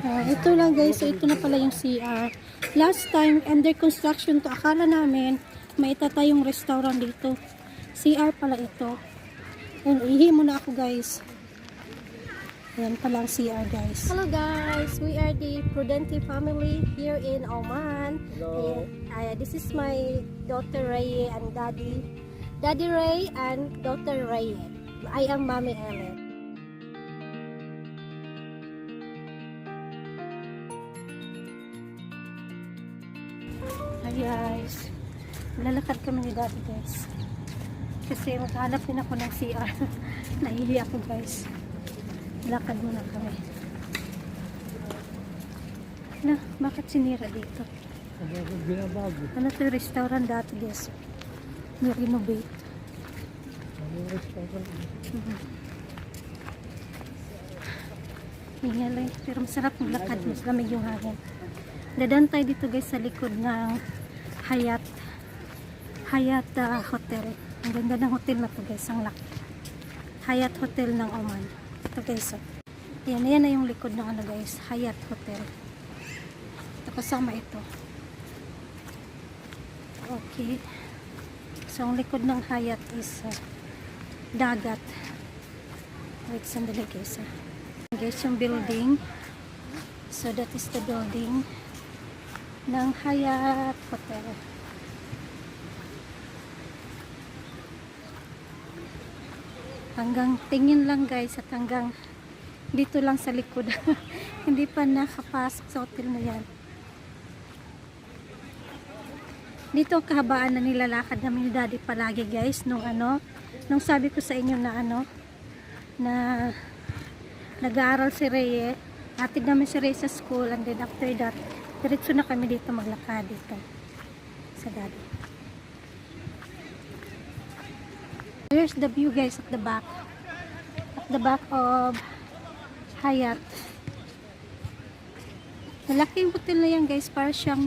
Ito lang guys, so ito na pala yung CR. Last time, under construction to. Akala namin, may itatayong restaurant dito. CR pala ito. And ihi muna ako guys. Ayan pala ang CR guys. Hello guys, we are the Prudente family here in Oman. Hello. This is my daughter Ray and Daddy Ray and daughter Ray. I am Mommy Ellen. Hi guys, lalakad kami ni Daddy guys kasi maghanap din ako ng CR. Nahihi ako guys, lakad muna kami na. Bakit sinira dito? Ano to, restaurant dati guys, ni-renovate. Hingalay, pero masarap maglakad, mas lamig yung hangin. Dadaan tayo dito guys sa likod ng Hyatt Hotel. Ang ganda ng hotel na to guys, ang laki. Hyatt Hotel ng Oman. Ito guys, yan na yung likod ng ano guys, Hyatt Hotel. Ito kasama ito. Okay. So ang likod ng Hyatt is dagat. Wait, sandali guys. Guys, yung building. So that is the building ng Hyatt Hotel. Hanggang tingin lang guys, at hanggang dito lang sa likod. Hindi pa nakapasok sa hotel na yan. Dito ang kahabaan na nilalakad namin ni Daddy palagi guys, nung sabi ko sa inyo na na nag-aaral si Reye. Hatid namin si Reye sa school, and then after that diretso na kami dito maglakad dito sa Daddy. Here's the view guys at the back of Hyatt. Malaki yung hotel na yan guys, para siyang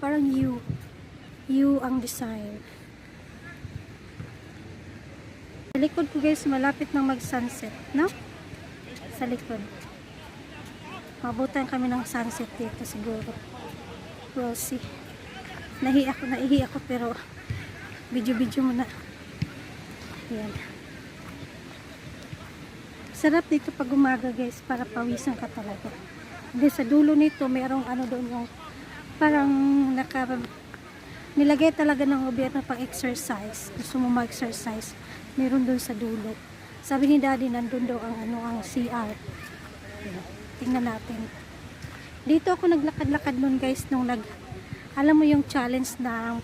parang U ang design. Sa likod ko guys, malapit nang mag sunset, no? Sa likod mabutan kami ng sunset dito siguro. We'll see. Naihi ako pero video muna. Ayan. Sarap dito pag umaga guys, para pawisan ka talaga. Hindi, sa dulo nito mayroong doon yung parang nilagay talaga ng gobyerno pang exercise. Gusto mo mag-exercise, meron doon sa dulo. Sabi ni Daddy, nandun daw ang CR. Tingnan natin. Dito ako naglakad-lakad nun guys, nung alam mo yung challenge na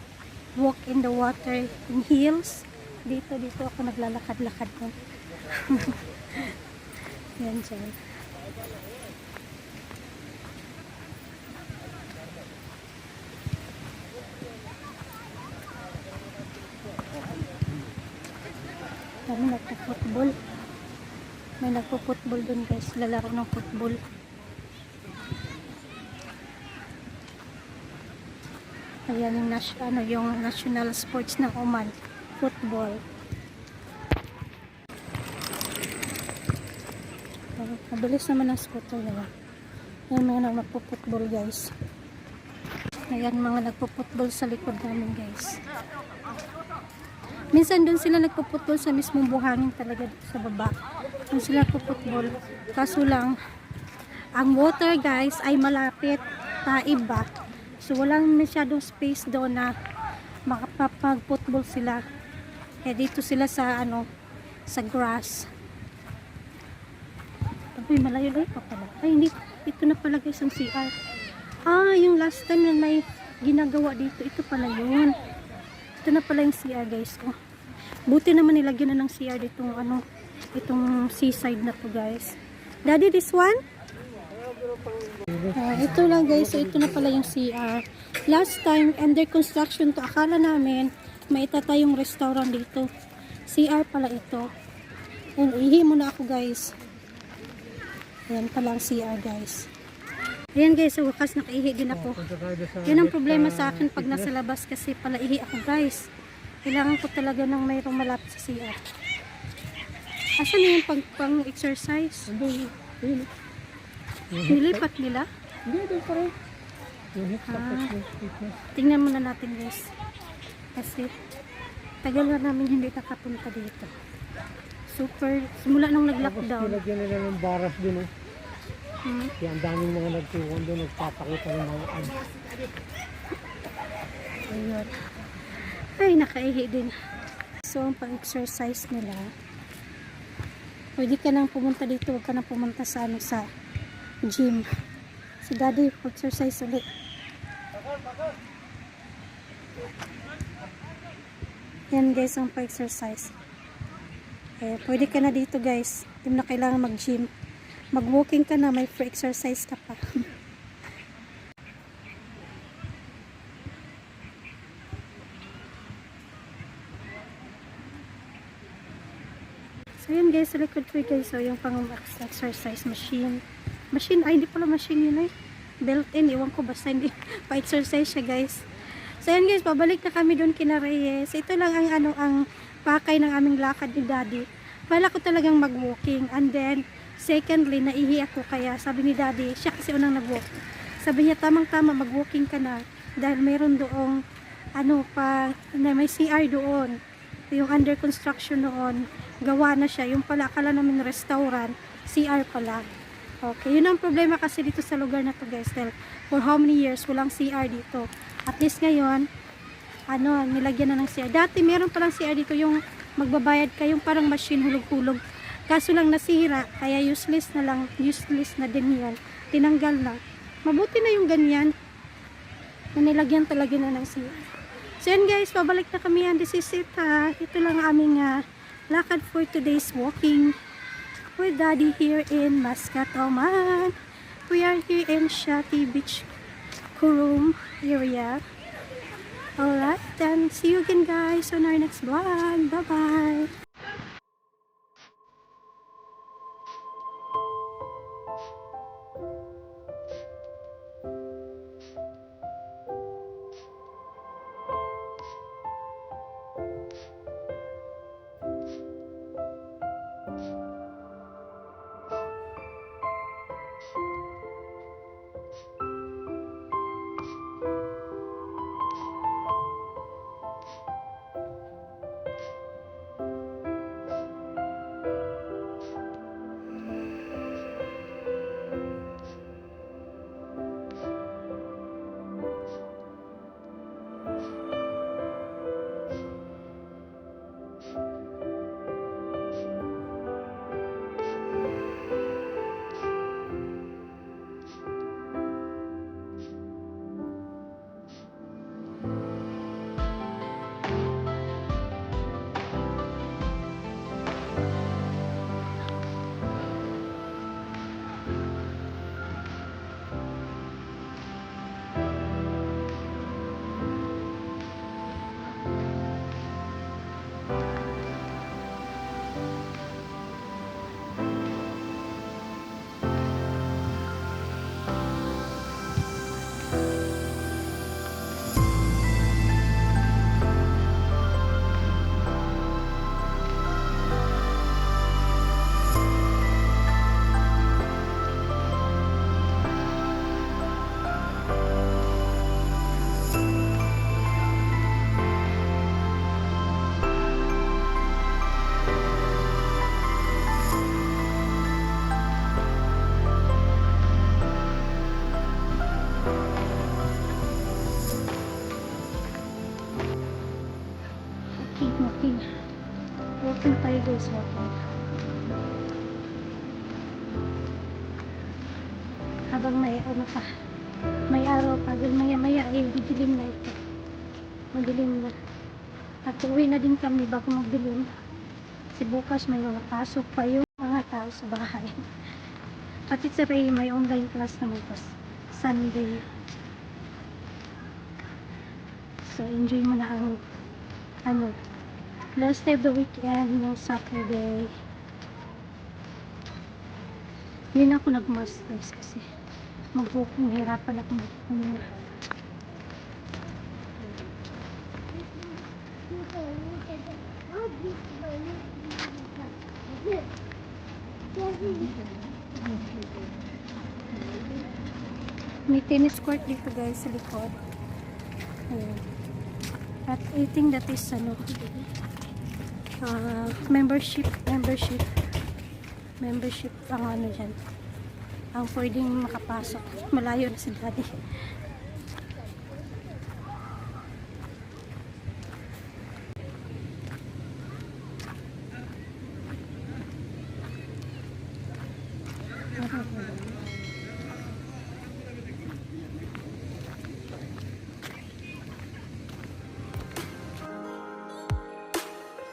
walk in the water in heels. Dito ako naglalakad-lakad nun. Yan dyan. Kami nagpo-football. May nagpo-football dun guys, lalaro ng football. Ayan yung national sports ng Oman, football. Mabilis naman ang scooter nila. Ayan mga nagpo-football guys. Ayan mga nagpo-football sa likod namin guys. Minsan doon sila nagpo-football sa mismong buhangin talaga sa baba. Doon sila nagpo-football. Kaso lang, ang water guys ay malapit, taib ba? So walang masyadong space doon na makapag-football sila. Eh dito sila sa sa grass. Ay, malayo-layo pa pala. Ay, hindi. Ito na pala guys ang CR. Yung last time na may ginagawa dito, ito pala yun. Ito na pala yung CR guys. Buti naman nilagyan na ng CR ditong itong seaside na to guys. Daddy, this one? Ito lang guys, so ito na pala yung CR. Last time, under construction to. Akala namin may itatayong restaurant dito. CR pala ito. And ihi muna ako guys. Ayan pala ang CR guys. Ayan guys, sa wakas nakaihi din ako. Yan ang problema sa akin pag nasa labas, kasi palaihi ako guys. Kailangan ko talaga ng mayroong malapit sa CR. Asan yung pang exercise? Nilipat nila? Hindi, doon pa rin. Yung hip sa Ah. fitness. Tingnan muna natin guys. Kasi tagal na namin hindi nakapunta dito. Super, simula nung Tapos nag-lockdown. nilagyan nila ng baras din eh. Hmm. Kaya ang daming mga nagtuwan doon, nagpapakita ng mga ads. Ayun. Ay, nakaihi din. So, ang pang-exercise nila, pwede ka nang pumunta dito, huwag ka nang pumunta sa, ano, sa gym. Si daddy, exercise ulit. Yan guys, ang pa-exercise. Eh, pwede ka na dito guys. Hindi mo na kailangan mag-gym. Mag-walking ka na, may free exercise ka pa. So yun guys, sa likod ko guys, so yung pang exercise machine. Machine, ay hindi pala machine yun eh. Built-in, iwan ko basta hindi pa-exercise siya guys. So yun guys, pabalik na kami doon kina Reyes. Ito lang ang ano, ang pakay ng aming lakad ni Daddy. Bala ko talagang mag-walking. And then, secondly, naihi ako kaya sabi ni Daddy, siya kasi unang nag-walk. Sabi niya, tamang-tama, mag-walking ka na. Dahil mayroon doong, ano pa, may CR doon. Yung under construction noon, gawa na siya. Yung pala, akala namin restaurant, CR pala. Okay, yun ang problema kasi dito sa lugar na to guys. Dahil for how many years, walang CR dito. At least ngayon, ano, nilagyan na ng CR. Dati meron palang CR dito yung magbabayad ka, yung parang machine hulog-hulog. Kaso lang nasira, kaya useless na din yan. Tinanggal na. Mabuti na yung ganyan. Na nilagyan talaga na ng CR. So yan guys, pabalik na kami yan. This is it ha. Ito lang aming lakad for today's walking with Daddy here in Mascot, Oman. We are here in Shati Beach, Kurum area. Alright, then see you again guys on our next vlog. Bye bye. Walking. Walking tayo guys, walking. Habang may ano pa, may araw pa, maya ay didilim na ito. Madilim na. At uwi na din kami bago magdilim. Kasi bukas may mga pasok pa yung mga tao sa bahay. Pati si Ray may online class naman po Sunday. So enjoy mo na ang ano, last day of the weekend ng Saturday. Hindi na ako nag-mask guys kasi mag-booking, hirapan ako mag-booking. May tennis court dito guys sa likod. Ayan. At I think that is ano, membership ang ano dyan. Ang pwedeng makapasok. Malayo na si daddy.